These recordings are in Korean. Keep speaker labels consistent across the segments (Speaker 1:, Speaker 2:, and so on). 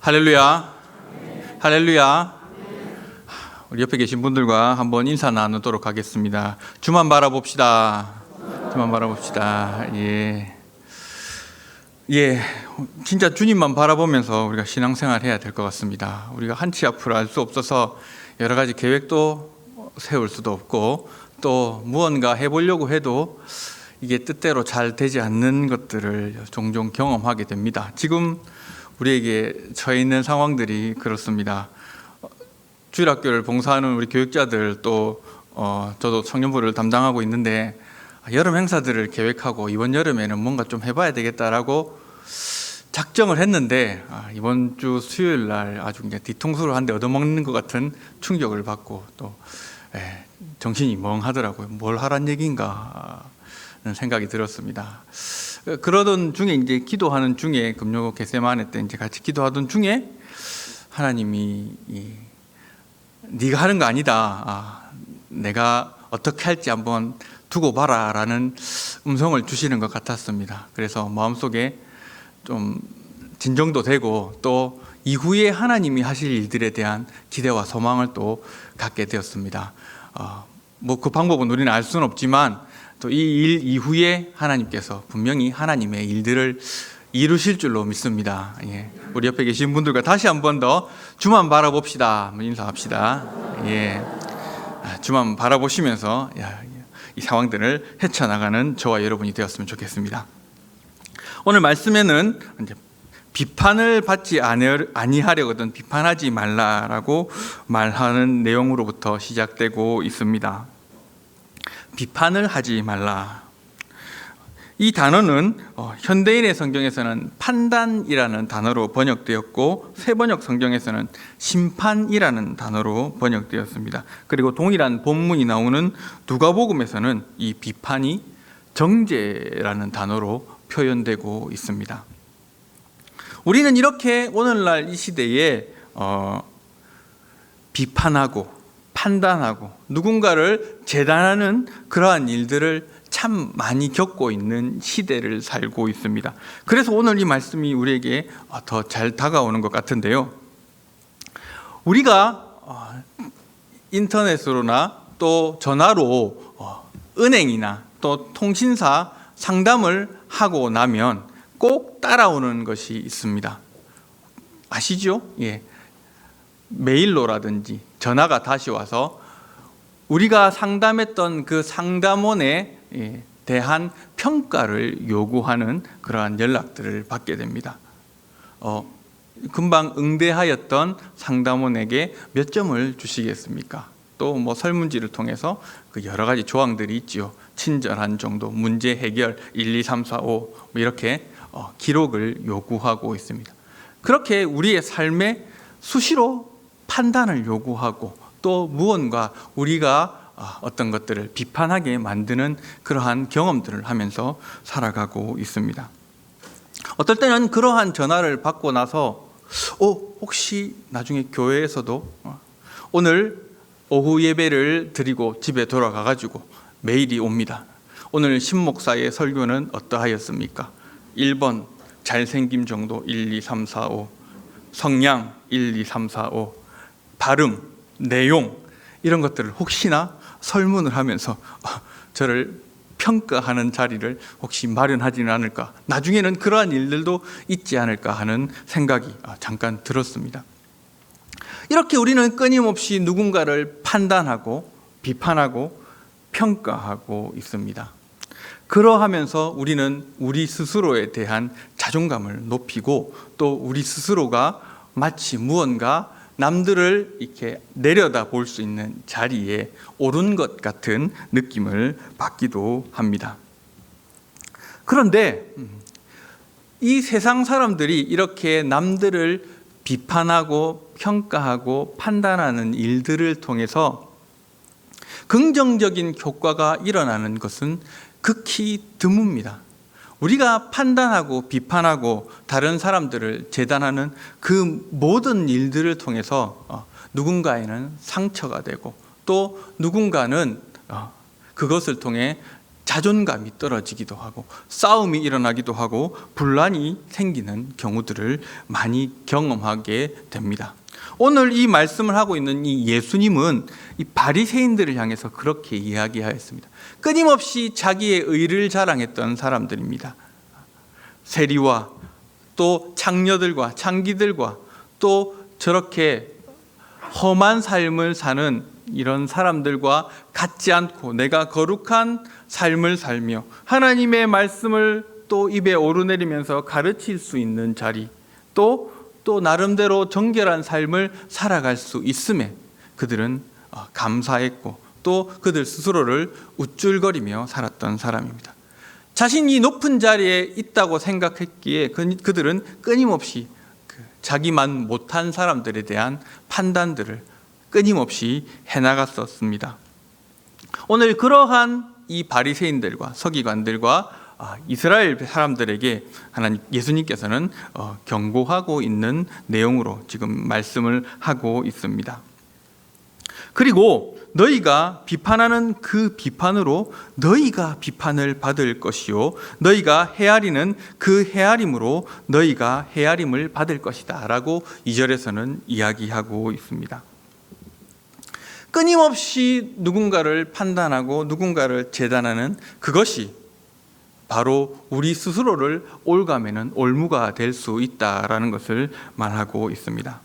Speaker 1: 할렐루야. 할렐루야. 우리 옆에 계신 분들과 한번 인사 나누도록 하겠습니다. 주만 바라봅시다. 주만 바라봅시다. 진짜 주님만 바라보면서 우리가 신앙생활 해야 될 것 같습니다. 우리가 한치 앞을 알 수 없어서 여러 가지 계획도 세울 수도 없고, 또 무언가 해보려고 해도 이게 뜻대로 잘 되지 않는 것들을 종종 경험하게 됩니다. 지금 우리에게 처해 있는 상황들이 그렇습니다. 주일학교를 봉사하는 우리 교육자들, 또 저도 청년부를 담당하고 있는데, 여름 행사들을 계획하고 이번 여름에는 뭔가 좀 해봐야 되겠다라고 작정을 했는데, 이번 주 수요일 날 아주 그냥 뒤통수를 한 대 얻어먹는 것 같은 충격을 받고, 또 정신이 멍하더라고요. 뭘 하란 얘기인가 하는 생각이 들었습니다. 그러던 중에 이제 기도하는 중에, 금요 겟세마네 때 이제 같이 기도하던 중에 하나님이 네가 하는 거 아니다, 내가 어떻게 할지 한번 두고 봐라 라는 음성을 주시는 것 같았습니다. 그래서 마음속에 좀 진정도 되고, 또 이후에 하나님이 하실 일들에 대한 기대와 소망을 또 갖게 되었습니다. 그 방법은 우리는 알 수는 없지만, 또 이 일 이후에 하나님께서 분명히 하나님의 일들을 이루실 줄로 믿습니다. 우리 옆에 계신 분들과 다시 한 번 더 주만 바라봅시다. 한번 인사합시다. 주만 바라보시면서 이 상황들을 헤쳐나가는 저와 여러분이 되었으면 좋겠습니다. 오늘 말씀에는 이제 비판을 받지 아니하려거든 비판하지 말라라고 말하는 내용으로부터 시작되고 있습니다. 비판을 하지 말라. 이 단어는 현대인의 성경에서는 판단이라는 단어로 번역되었고, 새번역 성경에서는 심판이라는 단어로 번역되었습니다. 그리고 동일한 본문이 나오는 누가복음에서는 이 비판이 정죄라는 단어로 표현되고 있습니다. 우리는 이렇게 오늘날 이 시대에 비판하고 판단하고 누군가를 재단하는 그러한 일들을 참 많이 겪고 있는 시대를 살고 있습니다. 그래서 오늘 이 말씀이 우리에게 더 잘 다가오는 것 같은데요. 우리가 인터넷으로나 또 전화로 은행이나 또 통신사 상담을 하고 나면 꼭 따라오는 것이 있습니다. 아시죠? 메일로라든지 전화가 다시 와서 우리가 상담했던 그 상담원에 대한 평가를 요구하는 그러한 연락들을 받게 됩니다. 금방 응대하였던 상담원에게 몇 점을 주시겠습니까? 또 설문지를 통해서 그 여러 가지 조항들이 있지요. 친절한 정도, 문제 해결 1, 2, 3, 4, 5 이렇게 기록을 요구하고 있습니다. 그렇게 우리의 삶에 수시로 판단을 요구하고, 또 무언가 우리가 어떤 것들을 비판하게 만드는 그러한 경험들을 하면서 살아가고 있습니다. 어떨 때는 그러한 전화를 받고 나서 혹시 나중에 교회에서도 오늘 오후 예배를 드리고 집에 돌아가가지고 메일이 옵니다. 오늘 신목사의 설교는 어떠하였습니까? 1번 잘생김 정도 1, 2, 3, 4, 5, 성량 1, 2, 3, 4, 5, 발음, 내용 이런 것들을 혹시나 설문을 하면서 저를 평가하는 자리를 혹시 마련하지는 않을까, 나중에는 그러한 일들도 있지 않을까 하는 생각이 잠깐 들었습니다. 이렇게 우리는 끊임없이 누군가를 판단하고 비판하고 평가하고 있습니다. 그러하면서 우리는 우리 스스로에 대한 자존감을 높이고, 또 우리 스스로가 마치 무언가 남들을 이렇게 내려다 볼 수 있는 자리에 오른 것 같은 느낌을 받기도 합니다. 그런데 이 세상 사람들이 이렇게 남들을 비판하고 평가하고 판단하는 일들을 통해서 긍정적인 효과가 일어나는 것은 극히 드뭅니다. 우리가 판단하고 비판하고 다른 사람들을 재단하는 그 모든 일들을 통해서 누군가에는 상처가 되고, 또 누군가는 그것을 통해 자존감이 떨어지기도 하고 싸움이 일어나기도 하고 분란이 생기는 경우들을 많이 경험하게 됩니다. 오늘 이 말씀을 하고 있는 이 예수님은 이 바리새인들을 향해서 그렇게 이야기하였습니다. 끊임없이 자기의 의를 자랑했던 사람들입니다. 세리와 또 창녀들과 창기들과 또 저렇게 험한 삶을 사는 이런 사람들과 같지 않고 내가 거룩한 삶을 살며 하나님의 말씀을 또 입에 오르내리면서 가르칠 수 있는 자리, 또 나름대로 정결한 삶을 살아갈 수 있음에 그들은 감사했고 또 그들 스스로를 우쭐거리며 살았던 사람입니다. 자신이 높은 자리에 있다고 생각했기에 그들은 끊임없이 자기만 못한 사람들에 대한 판단들을 끊임없이 해나갔었습니다. 오늘 그러한 이 바리새인들과 서기관들과 이스라엘 사람들에게 예수님께서는 경고하고 있는 내용으로 지금 말씀을 하고 있습니다. 그리고 너희가 비판하는 그 비판으로 너희가 비판을 받을 것이요 너희가 헤아리는 그 헤아림으로 너희가 헤아림을 받을 것이다 라고 2절에서는 이야기하고 있습니다. 끊임없이 누군가를 판단하고 누군가를 재단하는 그것이 바로 우리 스스로를 올가매는 올무가 될 수 있다라는 것을 말하고 있습니다.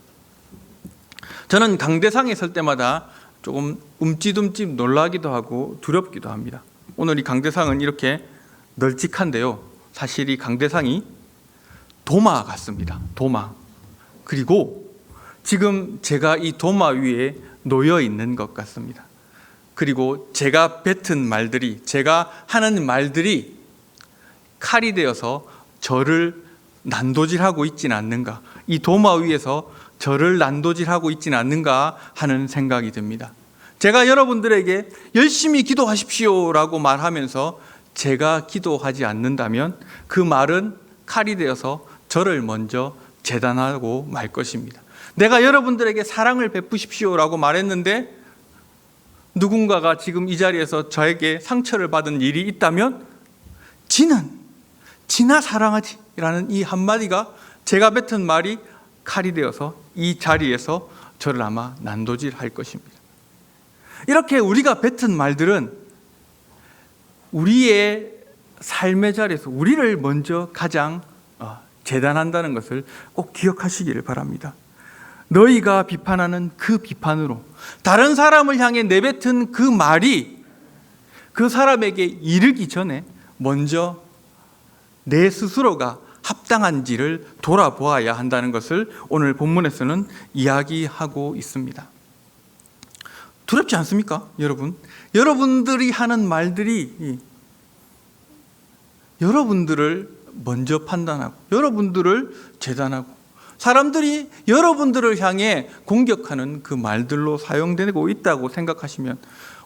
Speaker 1: 저는 강대상에 설 때마다 조금 움찔움찔 놀라기도 하고 두렵기도 합니다. 오늘 이 강대상은 이렇게 널찍한데요. 사실 이 강대상이 도마 같습니다. 도마. 그리고 지금 제가 이 도마 위에 놓여 있는 것 같습니다. 그리고 제가 뱉은 말들이, 제가 하는 말들이 칼이 되어서 저를 난도질하고 있지는 않는가, 이 도마 위에서 저를 난도질하고 있지는 않는가 하는 생각이 듭니다. 제가 여러분들에게 열심히 기도하십시오라고 말하면서 제가 기도하지 않는다면 그 말은 칼이 되어서 저를 먼저 재단하고 말 것입니다. 내가 여러분들에게 사랑을 베푸십시오라고 말했는데 누군가가 지금 이 자리에서 저에게 상처를 받은 일이 있다면 지나 사랑하지 라는 이 한마디가 제가 뱉은 말이 칼이 되어서 이 자리에서 저를 아마 난도질할 것입니다. 이렇게 우리가 뱉은 말들은 우리의 삶의 자리에서 우리를 먼저 가장 재단한다는 것을 꼭 기억하시기를 바랍니다. 너희가 비판하는 그 비판으로 다른 사람을 향해 내뱉은 그 말이 그 사람에게 이르기 전에 먼저 내 스스로가 합당한지를 돌아보아야 한다는 것을 오늘 본문에서는 이야기하고 있습니다. 두렵지 않습니까, 여러분? 여러분들이 하는 말들이 여러분들을 먼저 판단하고 여러분들을 재단하고 사람들이 여러분들을 향해 공격하는 그 말들로 사용되고 있다고 생각하시면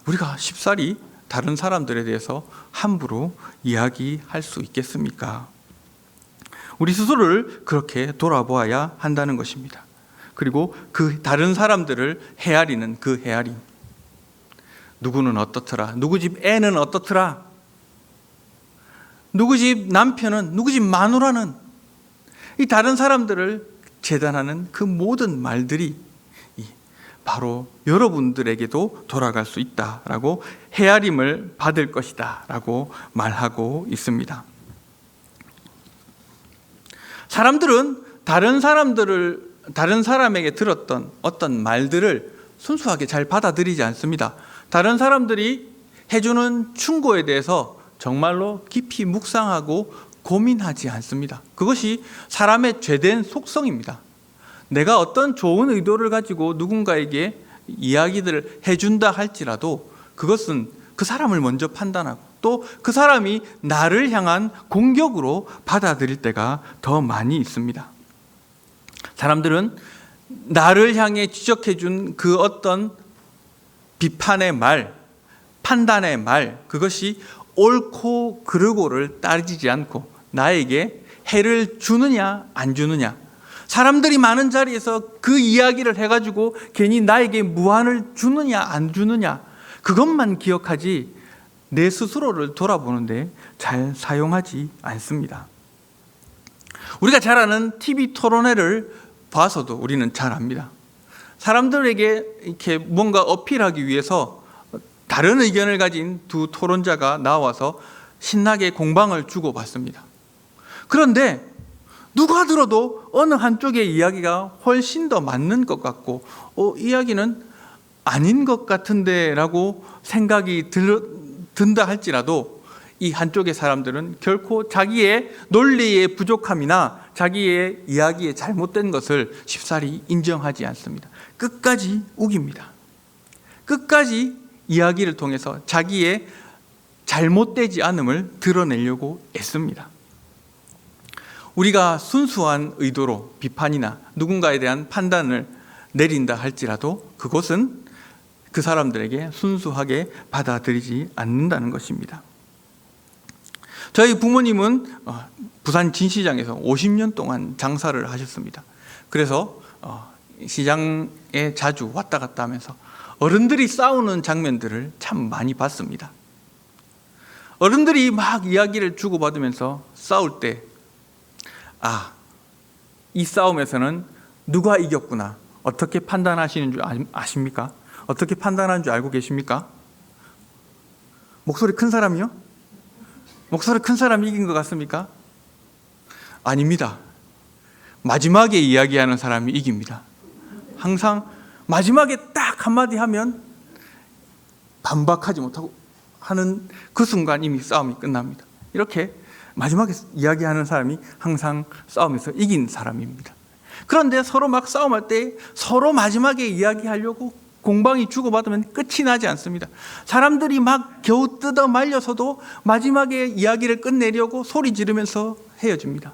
Speaker 1: 우리가 쉽사리 다른 사람들에 대해서 함부로 이야기할 수 있겠습니까? 우리 스스로를 그렇게 돌아보아야 한다는 것입니다. 그리고 그 다른 사람들을 헤아리는 그 헤아림. 누구는 어떻더라? 누구 집 애는 어떻더라? 누구 집 남편은, 누구 집 마누라는, 이 다른 사람들을 재단하는 그 모든 말들이 바로 여러분들에게도 돌아갈 수 있다라고, 헤아림을 받을 것이다 라고 말하고 있습니다. 사람들은 다른 사람에게 들었던 어떤 말들을 순수하게 잘 받아들이지 않습니다. 다른 사람들이 해주는 충고에 대해서 정말로 깊이 묵상하고 고민하지 않습니다. 그것이 사람의 죄된 속성입니다. 내가 어떤 좋은 의도를 가지고 누군가에게 이야기들을 해준다 할지라도 그것은 그 사람을 먼저 판단하고 또 그 사람이 나를 향한 공격으로 받아들일 때가 더 많이 있습니다. 사람들은 나를 향해 지적해준 그 어떤 비판의 말, 판단의 말, 그것이 옳고 그르고를 따지지 않고 나에게 해를 주느냐 안 주느냐, 사람들이 많은 자리에서 그 이야기를 해가지고 괜히 나에게 무한을 주느냐 안 주느냐, 그것만 기억하지 내 스스로를 돌아보는데 잘 사용하지 않습니다. 우리가 잘 아는 TV 토론회를 봐서도 우리는 잘 압니다. 사람들에게 이렇게 뭔가 어필하기 위해서 다른 의견을 가진 두 토론자가 나와서 신나게 공방을 주고받습니다. 그런데 누가 들어도 어느 한쪽의 이야기가 훨씬 더 맞는 것 같고 이야기는 아닌 것 같은데 라고 생각이 든다 할지라도 이 한쪽의 사람들은 결코 자기의 논리의 부족함이나 자기의 이야기의 잘못된 것을 쉽사리 인정하지 않습니다. 끝까지 우깁니다. 끝까지 이야기를 통해서 자기의 잘못되지 않음을 드러내려고 애씁니다. 우리가 순수한 의도로 비판이나 누군가에 대한 판단을 내린다 할지라도 그것은 그 사람들에게 순수하게 받아들이지 않는다는 것입니다. 저희 부모님은 부산 진시장에서 50년 동안 장사를 하셨습니다. 그래서 시장에 자주 왔다 갔다 하면서 어른들이 싸우는 장면들을 참 많이 봤습니다. 어른들이 막 이야기를 주고받으면서 싸울 때 이 싸움에서는 누가 이겼구나 어떻게 판단하시는 줄 아십니까? 어떻게 판단하는 줄 알고 계십니까? 목소리 큰 사람이요? 목소리 큰 사람이 이긴 것 같습니까? 아닙니다. 마지막에 이야기하는 사람이 이깁니다. 항상 마지막에 딱 한마디 하면 반박하지 못하고 하는 그 순간 이미 싸움이 끝납니다. 이렇게 마지막에 이야기하는 사람이 항상 싸움에서 이긴 사람입니다. 그런데 서로 막 싸움할 때 서로 마지막에 이야기하려고 공방이 주고받으면 끝이 나지 않습니다. 사람들이 막 겨우 뜯어 말려서도 마지막에 이야기를 끝내려고 소리 지르면서 헤어집니다.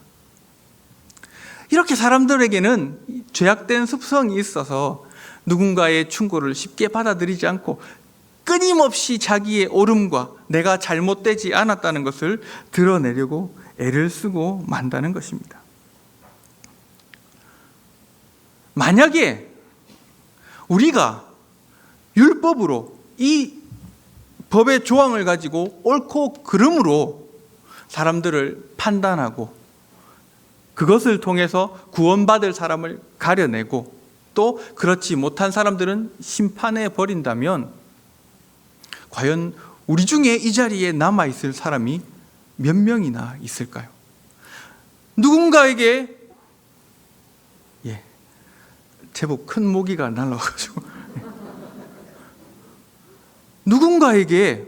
Speaker 1: 이렇게 사람들에게는 죄악된 습성이 있어서 누군가의 충고를 쉽게 받아들이지 않고 끊임없이 자기의 옳음과 내가 잘못되지 않았다는 것을 드러내려고 애를 쓰고 만다는 것입니다. 만약에 우리가 율법으로 이 법의 조항을 가지고 옳고 그름으로 사람들을 판단하고 그것을 통해서 구원받을 사람을 가려내고 또 그렇지 못한 사람들은 심판해 버린다면 과연 우리 중에 이 자리에 남아있을 사람이 몇 명이나 있을까요? 누군가에게 제법 큰 모기가 날라와가지고 누군가에게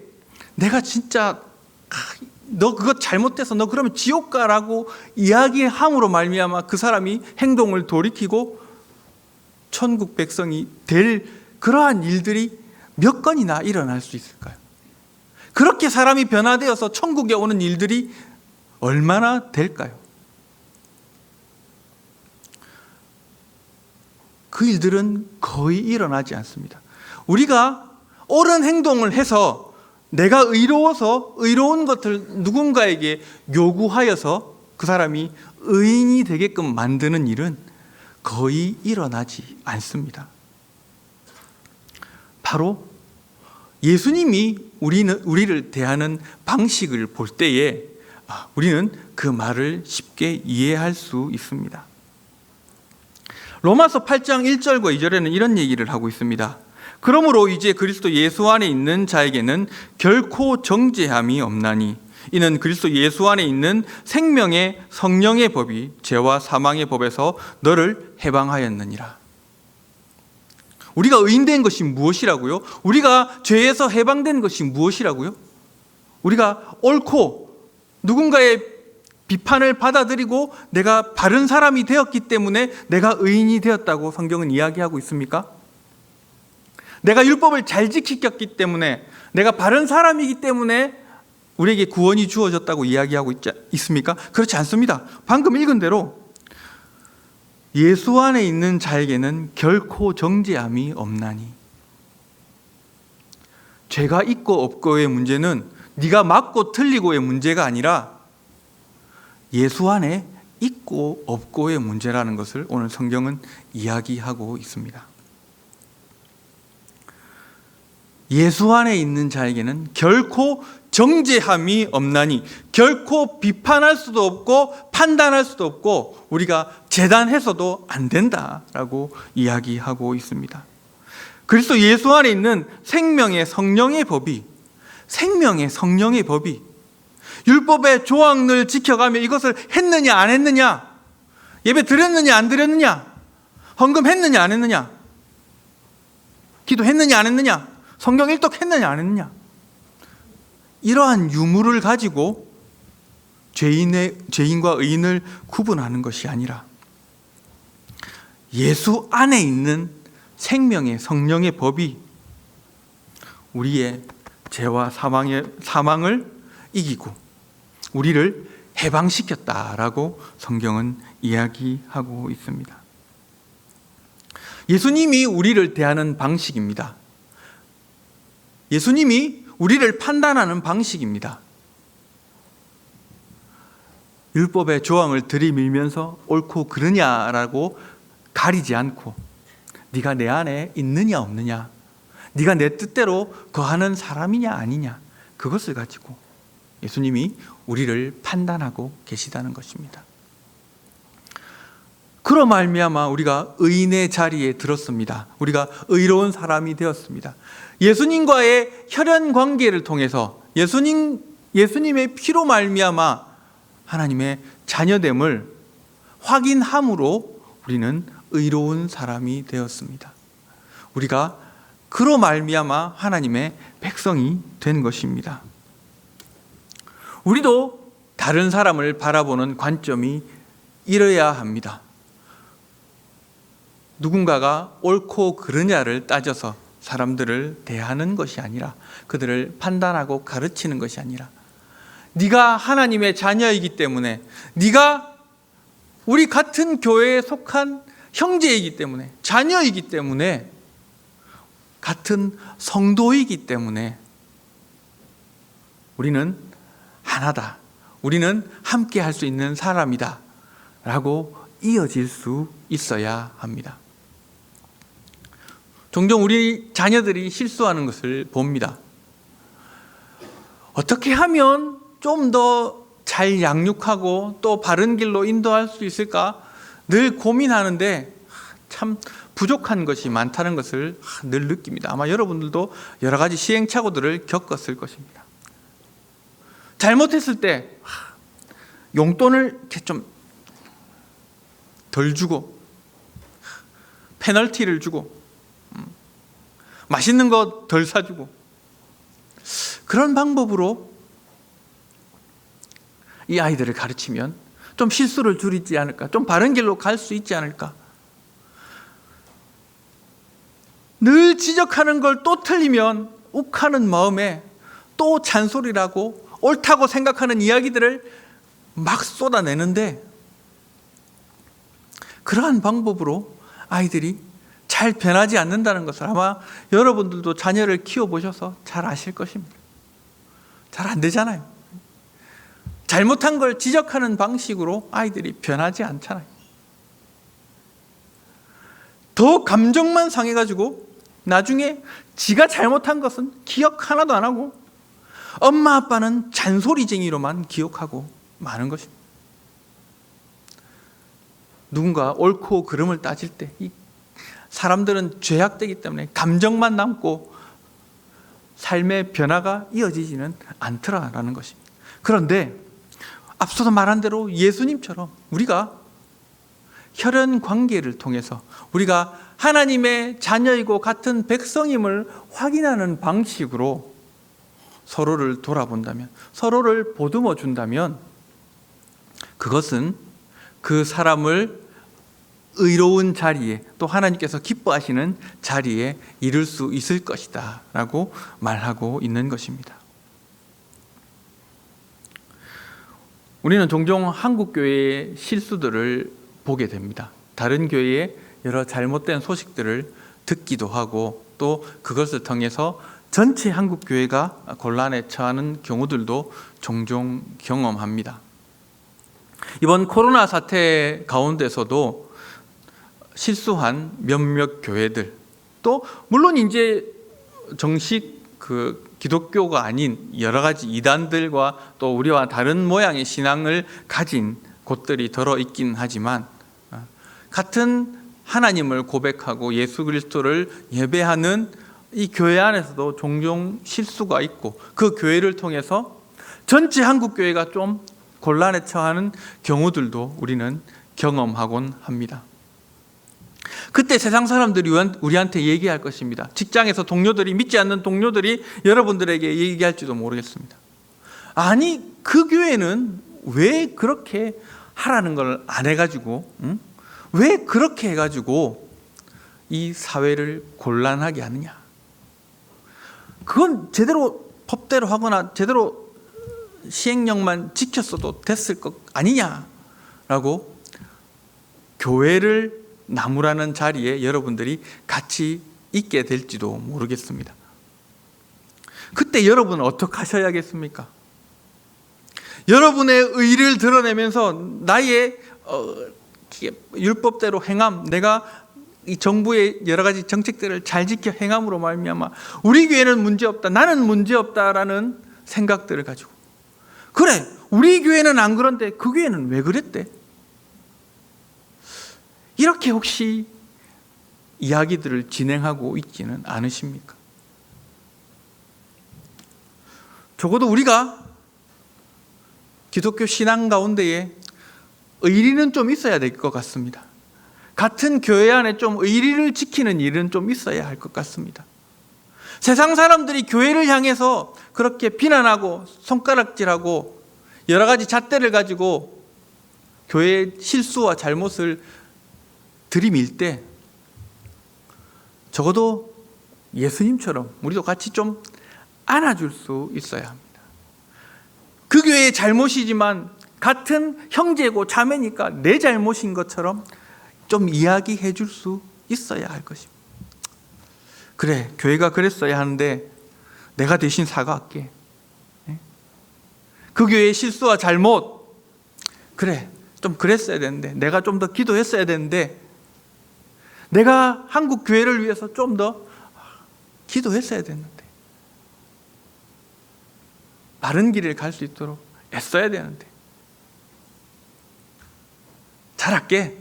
Speaker 1: 내가 진짜 너 그거 잘못돼서 너 그러면 지옥 가라고 이야기함으로 말미암아 그 사람이 행동을 돌이키고 천국 백성이 될 그러한 일들이 몇 건이나 일어날 수 있을까요? 그렇게 사람이 변화되어서 천국에 오는 일들이 얼마나 될까요? 그 일들은 거의 일어나지 않습니다. 우리가 옳은 행동을 해서 내가 의로워서 의로운 것을 누군가에게 요구하여서 그 사람이 의인이 되게끔 만드는 일은 거의 일어나지 않습니다. 바로 예수님이 우리를 대하는 방식을 볼 때에 우리는 그 말을 쉽게 이해할 수 있습니다. 로마서 8장 1절과 2절에는 이런 얘기를 하고 있습니다. 그러므로 이제 그리스도 예수 안에 있는 자에게는 결코 정죄함이 없나니 이는 그리스도 예수 안에 있는 생명의 성령의 법이 죄와 사망의 법에서 너를 해방하였느니라. 우리가 의인된 것이 무엇이라고요? 우리가 죄에서 해방된 것이 무엇이라고요? 우리가 옳고 누군가의 비판을 받아들이고 내가 바른 사람이 되었기 때문에 내가 의인이 되었다고 성경은 이야기하고 있습니까? 내가 율법을 잘 지켰기 때문에 내가 바른 사람이기 때문에 우리에게 구원이 주어졌다고 이야기하고 있습니까? 그렇지 않습니다. 방금 읽은 대로 예수 안에 있는 자에게는 결코 정죄함이 없나니. 죄가 있고 없고의 문제는 네가 맞고 틀리고의 문제가 아니라 예수 안에 있고 없고의 문제라는 것을 오늘 성경은 이야기하고 있습니다. 예수 안에 있는 자에게는 결코 정죄함이 없나니, 결코 비판할 수도 없고 판단할 수도 없고 우리가 재단해서도 안 된다라고 이야기하고 있습니다. 그리스도 예수 안에 있는 생명의 성령의 법이 율법의 조항을 지켜가며 이것을 했느냐 안 했느냐, 예배 드렸느냐 안 드렸느냐, 헌금했느냐 안 했느냐, 기도했느냐 안 했느냐, 성경 일독했느냐 안 했느냐, 이러한 유무를 가지고 죄인과 의인을 구분하는 것이 아니라 예수 안에 있는 생명의 성령의 법이 우리의 죄와 사망을 이기고 우리를 해방시켰다라고 성경은 이야기하고 있습니다. 예수님이 우리를 대하는 방식입니다. 예수님이 우리를 판단하는 방식입니다. 율법의 조항을 들이밀면서 옳고 그르냐라고 가리지 않고 네가 내 안에 있느냐 없느냐, 네가 내 뜻대로 거하는 사람이냐 아니냐, 그것을 가지고 예수님이 우리를 판단하고 계시다는 것입니다. 그로 말미암아 우리가 의인의 자리에 들었습니다. 우리가 의로운 사람이 되었습니다. 예수님과의 혈연 관계를 통해서 예수님의 피로 말미암아 하나님의 자녀됨을 확인함으로 우리는 의로운 사람이 되었습니다. 우리가 그로 말미암아 하나님의 백성이 된 것입니다. 우리도 다른 사람을 바라보는 관점이 이러야 합니다. 누군가가 옳고 그르냐를 따져서 사람들을 대하는 것이 아니라, 그들을 판단하고 가르치는 것이 아니라, 네가 하나님의 자녀이기 때문에, 네가 우리 같은 교회에 속한 형제이기 때문에, 자녀이기 때문에, 같은 성도이기 때문에 우리는 하나다, 우리는 함께 할 수 있는 사람이다 라고 이어질 수 있어야 합니다. 종종 우리 자녀들이 실수하는 것을 봅니다. 어떻게 하면 좀 더 잘 양육하고 또 바른 길로 인도할 수 있을까 늘 고민하는데 참 부족한 것이 많다는 것을 늘 느낍니다. 아마 여러분들도 여러 가지 시행착오들을 겪었을 것입니다. 잘못했을 때 용돈을 이렇게 좀 덜 주고, 페널티를 주고, 맛있는 거 덜 사주고, 그런 방법으로 이 아이들을 가르치면 좀 실수를 줄이지 않을까, 좀 바른 길로 갈 수 있지 않을까. 늘 지적하는 걸 또 틀리면 욱하는 마음에 또 잔소리라고 옳다고 생각하는 이야기들을 막 쏟아내는데, 그러한 방법으로 아이들이 잘 변하지 않는다는 것을 아마 여러분들도 자녀를 키워보셔서 잘 아실 것입니다. 잘 안 되잖아요. 잘못한 걸 지적하는 방식으로 아이들이 변하지 않잖아요. 더 감정만 상해가지고 나중에 지가 잘못한 것은 기억 하나도 안 하고 엄마 아빠는 잔소리쟁이로만 기억하고 마는 것입니다. 누군가 옳고 그름을 따질 때 이 사람들은 죄악되기 때문에 감정만 남고 삶의 변화가 이어지지는 않더라라는 것입니다. 그런데 앞서서 말한 대로 예수님처럼 우리가 혈연 관계를 통해서 우리가 하나님의 자녀이고 같은 백성임을 확인하는 방식으로 서로를 돌아본다면, 서로를 보듬어 준다면 그것은 그 사람을 의로운 자리에, 또 하나님께서 기뻐하시는 자리에 이룰 수 있을 것이다 라고 말하고 있는 것입니다. 우리는 종종 한국교회의 실수들을 보게 됩니다. 다른 교회의 여러 잘못된 소식들을 듣기도 하고 또 그것을 통해서 전체 한국교회가 곤란에 처하는 경우들도 종종 경험합니다. 이번 코로나 사태 가운데서도 실수한 몇몇 교회들, 또 물론 이제 정식 그 기독교가 아닌 여러 가지 이단들과 또 우리와 다른 모양의 신앙을 가진 곳들이 들어 있긴 하지만, 같은 하나님을 고백하고 예수 그리스도를 예배하는 이 교회 안에서도 종종 실수가 있고, 그 교회를 통해서 전체 한국 교회가 좀 곤란에 처하는 경우들도 우리는 경험하곤 합니다. 그때 세상 사람들이 우리한테 얘기할 것입니다. 직장에서 동료들이, 믿지 않는 동료들이 여러분들에게 얘기할지도 모르겠습니다. 아니, 그 교회는 왜 그렇게 하라는 걸 안 해가지고, 왜 그렇게 해가지고 이 사회를 곤란하게 하느냐? 그건 제대로 법대로 하거나 제대로 시행령만 지켰어도 됐을 것 아니냐라고 교회를 나무라는 자리에 여러분들이 같이 있게 될지도 모르겠습니다. 그때 여러분은 어떻게 하셔야겠습니까? 여러분의 의를 드러내면서 나의 율법대로 행함, 내가 이 정부의 여러 가지 정책들을 잘 지켜 행함으로 말미암아 우리 교회는 문제없다, 나는 문제없다라는 생각들을 가지고, 그래, 우리 교회는 안 그런데 그 교회는 왜 그랬대? 이렇게 혹시 이야기들을 진행하고 있지는 않으십니까? 적어도 우리가 기독교 신앙 가운데에 의리는 좀 있어야 될 것 같습니다. 같은 교회 안에 좀 의리를 지키는 일은 좀 있어야 할 것 같습니다. 세상 사람들이 교회를 향해서 그렇게 비난하고 손가락질하고 여러 가지 잣대를 가지고 교회의 실수와 잘못을 들이밀 때, 적어도 예수님처럼 우리도 같이 좀 안아줄 수 있어야 합니다. 그 교회의 잘못이지만 같은 형제고 자매니까 내 잘못인 것처럼 좀 이야기해 줄 수 있어야 할 것입니다. 그래, 교회가 그랬어야 하는데 내가 대신 사과할게. 그 교회의 실수와 잘못, 그래, 좀 그랬어야 되는데, 내가 좀 더 기도했어야 되는데, 내가 한국 교회를 위해서 좀 더 기도했어야 됐는데, 바른 길을 갈 수 있도록 애써야 되는데, 잘할게,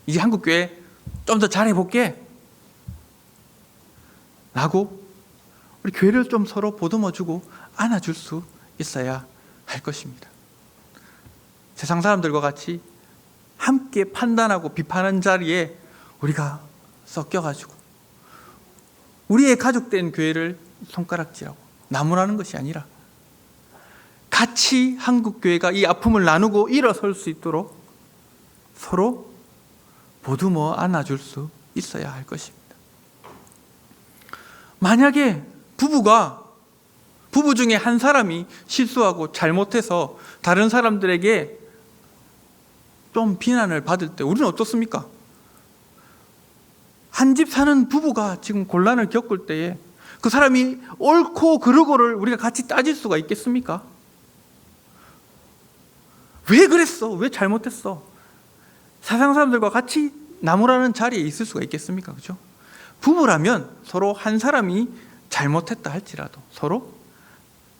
Speaker 1: 이제 한국 교회 좀 더 잘해볼게 라고 우리 교회를 좀 서로 보듬어주고 안아줄 수 있어야 할 것입니다. 세상 사람들과 같이 함께 판단하고 비판하는 자리에 우리가 섞여가지고 우리의 가족된 교회를 손가락질하고 나무라는 것이 아니라 같이 한국교회가 이 아픔을 나누고 일어설 수 있도록 서로 보듬어 안아줄 수 있어야 할 것입니다. 만약에 부부 중에 한 사람이 실수하고 잘못해서 다른 사람들에게 좀 비난을 받을 때 우리는 어떻습니까? 한 집 사는 부부가 지금 곤란을 겪을 때에 그 사람이 옳고 그르고를 우리가 같이 따질 수가 있겠습니까? 왜 그랬어? 왜 잘못했어? 세상 사람들과 같이 나무라는 자리에 있을 수가 있겠습니까? 그렇죠? 부부라면 서로 한 사람이 잘못했다 할지라도 서로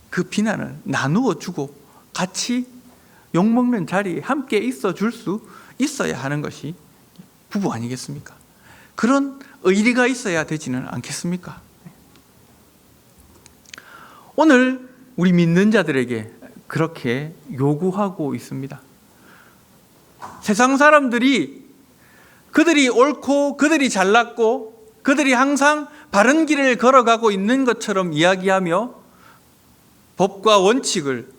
Speaker 1: 그 비난을 나누어 주고 같이 욕먹는 자리에 함께 있어 줄 수 있어야 하는 것이 부부 아니겠습니까? 그런 의리가 있어야 되지는 않겠습니까? 오늘 우리 믿는 자들에게 그렇게 요구하고 있습니다. 세상 사람들이 그들이 옳고 그들이 잘났고 그들이 항상 바른 길을 걸어가고 있는 것처럼 이야기하며 법과 원칙을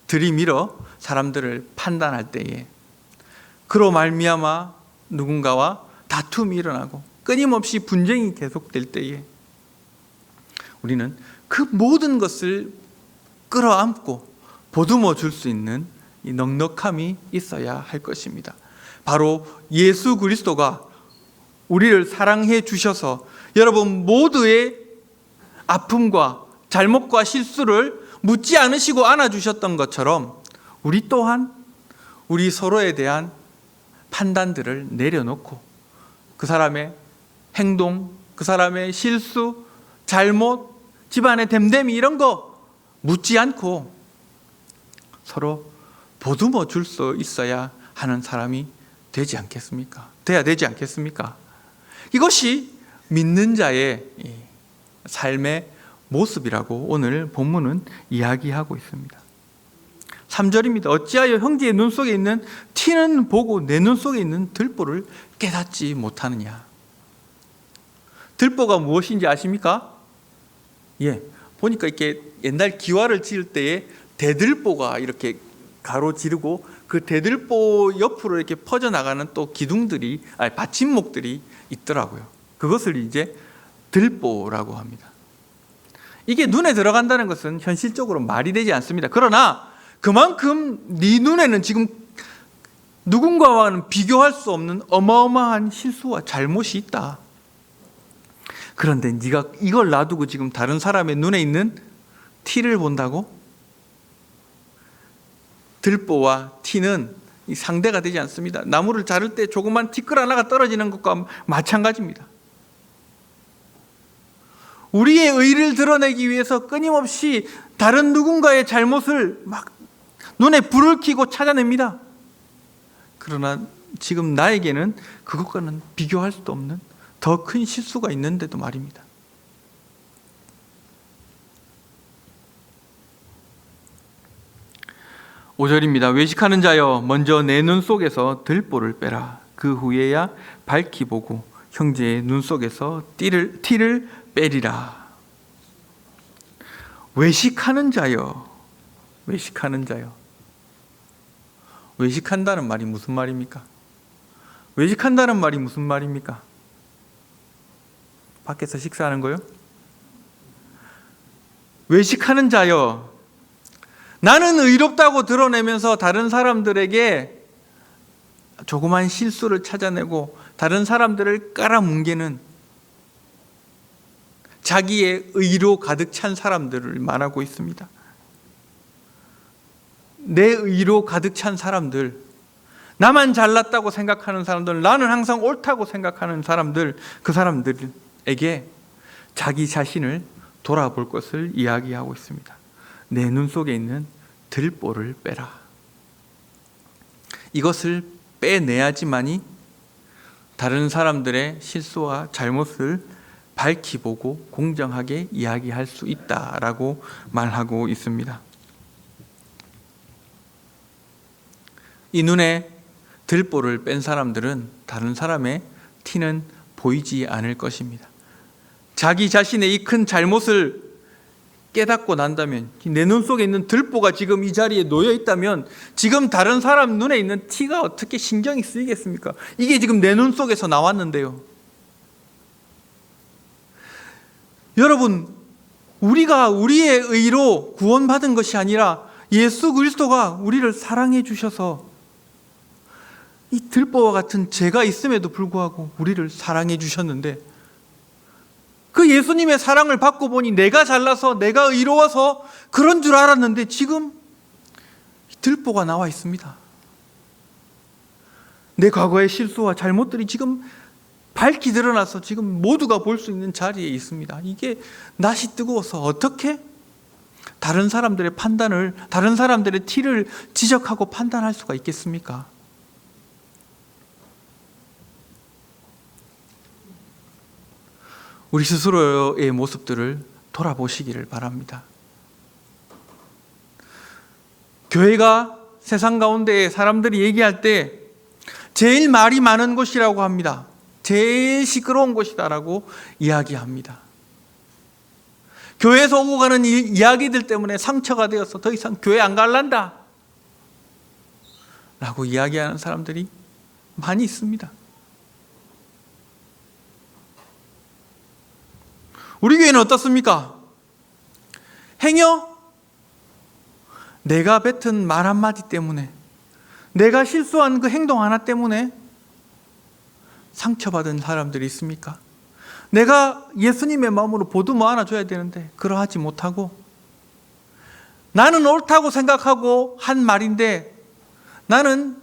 Speaker 1: 들이밀어 사람들을 판단할 때에 그로 말미암아 누군가와 다툼이 일어나고 끊임없이 분쟁이 계속될 때에 우리는 그 모든 것을 끌어안고 보듬어 줄 수 있는 이 넉넉함이 있어야 할 것입니다. 바로 예수 그리스도가 우리를 사랑해 주셔서 여러분 모두의 아픔과 잘못과 실수를 묻지 않으시고 안아주셨던 것처럼 우리 또한 우리 서로에 대한 판단들을 내려놓고 그 사람의 행동, 그 사람의 실수, 잘못, 집안의 됨됨이 이런 거 묻지 않고 서로 보듬어 줄 수 있어야 하는 사람이 되지 않겠습니까? 돼야 되지 않겠습니까? 이것이 믿는 자의 삶의 모습이라고 오늘 본문은 이야기하고 있습니다. 3절입니다. 어찌하여 형제의 눈 속에 있는 티는 보고 내 눈 속에 있는 들보를 깨닫지 못하느냐. 들보가 무엇인지 아십니까? 보니까 이렇게 옛날 기와를 지을 때에 대들보가 이렇게 가로지르고 그 대들보 옆으로 이렇게 퍼져나가는 또 기둥들이, 받침목들이 있더라고요. 그것을 이제 들보라고 합니다. 이게 눈에 들어간다는 것은 현실적으로 말이 되지 않습니다. 그러나 그만큼 네 눈에는 지금 누군가와는 비교할 수 없는 어마어마한 실수와 잘못이 있다. 그런데 네가 이걸 놔두고 지금 다른 사람의 눈에 있는 티를 본다고? 들보와 티는 상대가 되지 않습니다. 나무를 자를 때 조그만 티끌 하나가 떨어지는 것과 마찬가지입니다. 우리의 의를 드러내기 위해서 끊임없이 다른 누군가의 잘못을 막 눈에 불을 켜고 찾아냅니다. 그러나 지금 나에게는 그것과는 비교할 수도 없는 더 큰 실수가 있는데도 말입니다. (5절입니다) 외식하는 자여 먼저 내 눈 속에서 들보를 빼라. 그 후에야 밝히 보고 형제의 눈 속에서 티를 빼리라. 외식하는 자여, 외식하는 자여. 외식한다는 말이 무슨 말입니까? 외식한다는 말이 무슨 말입니까? 밖에서 식사하는 거요? 외식하는 자여, 나는 의롭다고 드러내면서 다른 사람들에게 조그만 실수를 찾아내고 다른 사람들을 깔아뭉개는 자기의 의로 가득 찬 사람들을 말하고 있습니다. 내 의로 가득 찬 사람들, 나만 잘났다고 생각하는 사람들, 나는 항상 옳다고 생각하는 사람들, 그 사람들에게 자기 자신을 돌아볼 것을 이야기하고 있습니다. 내 눈 속에 있는 들보를 빼라. 이것을 빼내야지만이 다른 사람들의 실수와 잘못을 밝히 보고 공정하게 이야기할 수 있다라고 말하고 있습니다. 이 눈에 들보를 뺀 사람들은 다른 사람의 티는 보이지 않을 것입니다. 자기 자신의 이 큰 잘못을 깨닫고 난다면, 내 눈 속에 있는 들보가 지금 이 자리에 놓여 있다면 지금 다른 사람 눈에 있는 티가 어떻게 신경이 쓰이겠습니까? 이게 지금 내 눈 속에서 나왔는데요. 여러분, 우리가 우리의 의로 구원받은 것이 아니라 예수 그리스도가 우리를 사랑해 주셔서 이 들보와 같은 죄가 있음에도 불구하고 우리를 사랑해 주셨는데, 그 예수님의 사랑을 받고 보니 내가 잘나서 내가 의로워서 그런 줄 알았는데 지금 들보가 나와 있습니다. 내 과거의 실수와 잘못들이 지금 밝히 드러나서 지금 모두가 볼 수 있는 자리에 있습니다. 이게 낯이 뜨거워서 어떻게 다른 사람들의 판단을, 다른 사람들의 티를 지적하고 판단할 수가 있겠습니까? 우리 스스로의 모습들을 돌아보시기를 바랍니다. 교회가 세상 가운데 사람들이 얘기할 때 제일 말이 많은 곳이라고 합니다. 제일 시끄러운 곳이다라고 이야기합니다. 교회에서 오고 가는 이야기들 때문에 상처가 되어서 더 이상 교회 안 갈란다 라고 이야기하는 사람들이 많이 있습니다. 우리 교회는 어떻습니까? 행여 내가 뱉은 말 한마디 때문에, 내가 실수한 그 행동 하나 때문에 상처받은 사람들이 있습니까? 내가 예수님의 마음으로 보듬어 안아줘야 되는데 그러하지 못하고, 나는 옳다고 생각하고 한 말인데 나는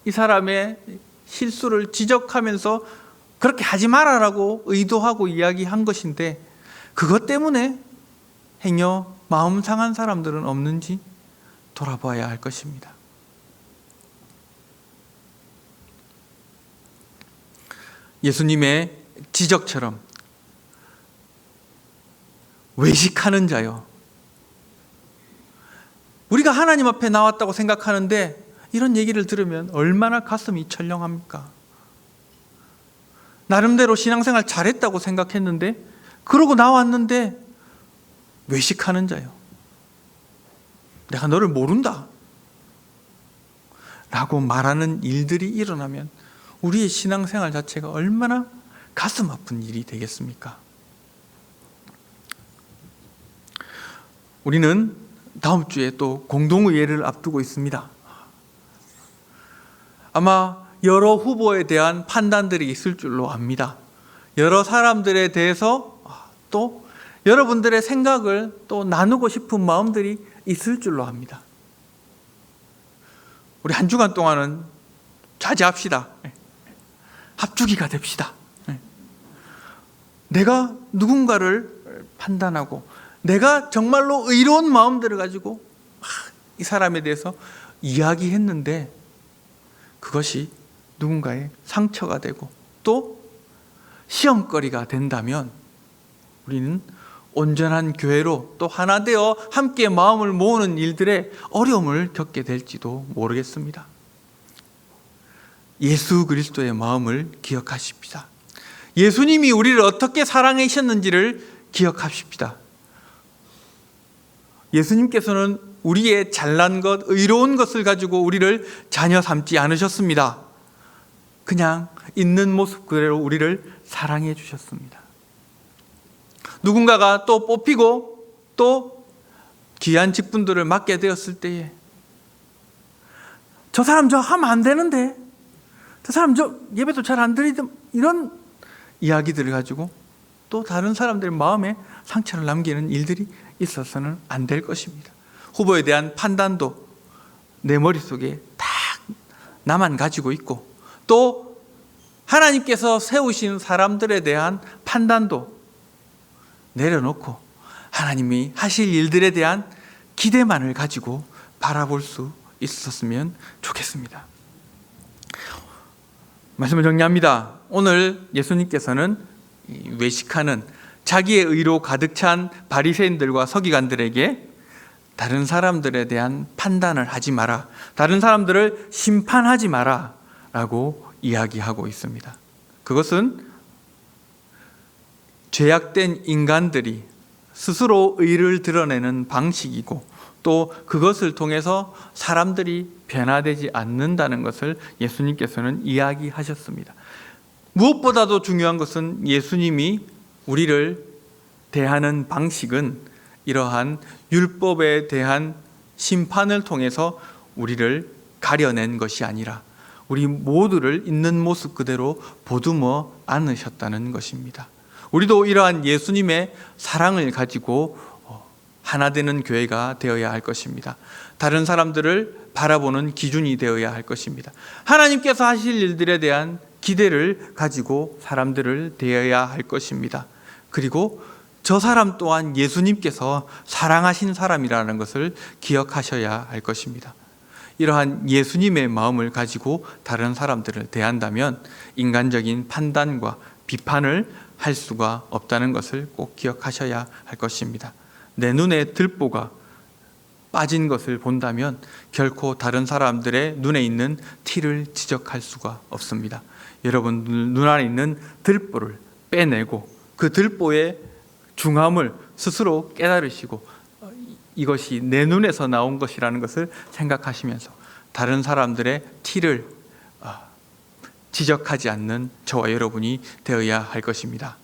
Speaker 1: 이 사람의 실수를 지적하면서 그렇게 하지 말아라고 의도하고 이야기한 것인데 그것 때문에 행여 마음 상한 사람들은 없는지 돌아봐야 할 것입니다. 예수님의 지적처럼 외식하는 자요. 우리가 하나님 앞에 나왔다고 생각하는데 이런 얘기를 들으면 얼마나 가슴이 철렁합니까? 나름대로 신앙생활 잘했다고 생각했는데 그러고 나왔는데 외식하는 자요. 내가 너를 모른다 라고 말하는 일들이 일어나면 우리의 신앙생활 자체가 얼마나 가슴 아픈 일이 되겠습니까? 우리는 다음 주에 또 공동의회를 앞두고 있습니다. 아마 여러 후보에 대한 판단들이 있을 줄로 압니다. 여러 사람들에 대해서 또 여러분들의 생각을 또 나누고 싶은 마음들이 있을 줄로 압니다. 우리 한 주간 동안은 자제합시다. 합주기가 됩시다. 내가 누군가를 판단하고 내가 정말로 의로운 마음들을 가지고 이 사람에 대해서 이야기했는데 그것이 누군가의 상처가 되고 또 시험거리가 된다면 우리는 온전한 교회로 또 하나 되어 함께 마음을 모으는 일들에 어려움을 겪게 될지도 모르겠습니다. 예수 그리스도의 마음을 기억하십시다. 예수님이 우리를 어떻게 사랑하셨는지를 기억하십시다. 예수님께서는 우리의 잘난 것, 의로운 것을 가지고 우리를 자녀 삼지 않으셨습니다. 그냥 있는 모습 그대로 우리를 사랑해 주셨습니다. 누군가가 또 뽑히고 또 귀한 직분들을 맡게 되었을 때에 저 사람 저 하면 안 되는데, 저 사람 저 예배도 잘 안 드리던, 이런 이야기들을 가지고 또 다른 사람들 마음에 상처를 남기는 일들이 있어서는 안 될 것입니다. 후보에 대한 판단도 내 머릿속에 딱 나만 가지고 있고 또 하나님께서 세우신 사람들에 대한 판단도 내려놓고 하나님이 하실 일들에 대한 기대만을 가지고 바라볼 수 있었으면 좋겠습니다. 말씀을 정리합니다. 오늘 예수님께서는 외식하는 자기의 의로 가득 찬 바리새인들과 서기관들에게 다른 사람들에 대한 판단을 하지 마라, 다른 사람들을 심판하지 마라 라고 이야기하고 있습니다. 그것은 죄악된 인간들이 스스로 의를 드러내는 방식이고 또 그것을 통해서 사람들이 변화되지 않는다는 것을 예수님께서는 이야기하셨습니다. 무엇보다도 중요한 것은 예수님이 우리를 대하는 방식은 이러한 율법에 대한 심판을 통해서 우리를 가려낸 것이 아니라 우리 모두를 있는 모습 그대로 보듬어 안으셨다는 것입니다. 우리도 이러한 예수님의 사랑을 가지고 하나 되는 교회가 되어야 할 것입니다. 다른 사람들을 바라보는 기준이 되어야 할 것입니다. 하나님께서 하실 일들에 대한 기대를 가지고 사람들을 대해야 할 것입니다. 그리고 저 사람 또한 예수님께서 사랑하신 사람이라는 것을 기억하셔야 할 것입니다. 이러한 예수님의 마음을 가지고 다른 사람들을 대한다면 인간적인 판단과 비판을 할 수가 없다는 것을 꼭 기억하셔야 할 것입니다. 내 눈에 들보가 빠진 것을 본다면 결코 다른 사람들의 눈에 있는 티를 지적할 수가 없습니다. 여러분 눈 안에 있는 들보를 빼내고 그 들보의 중함을 스스로 깨달으시고 이것이 내 눈에서 나온 것이라는 것을 생각하시면서 다른 사람들의 티를 지적하지 않는 저와 여러분이 되어야 할 것입니다.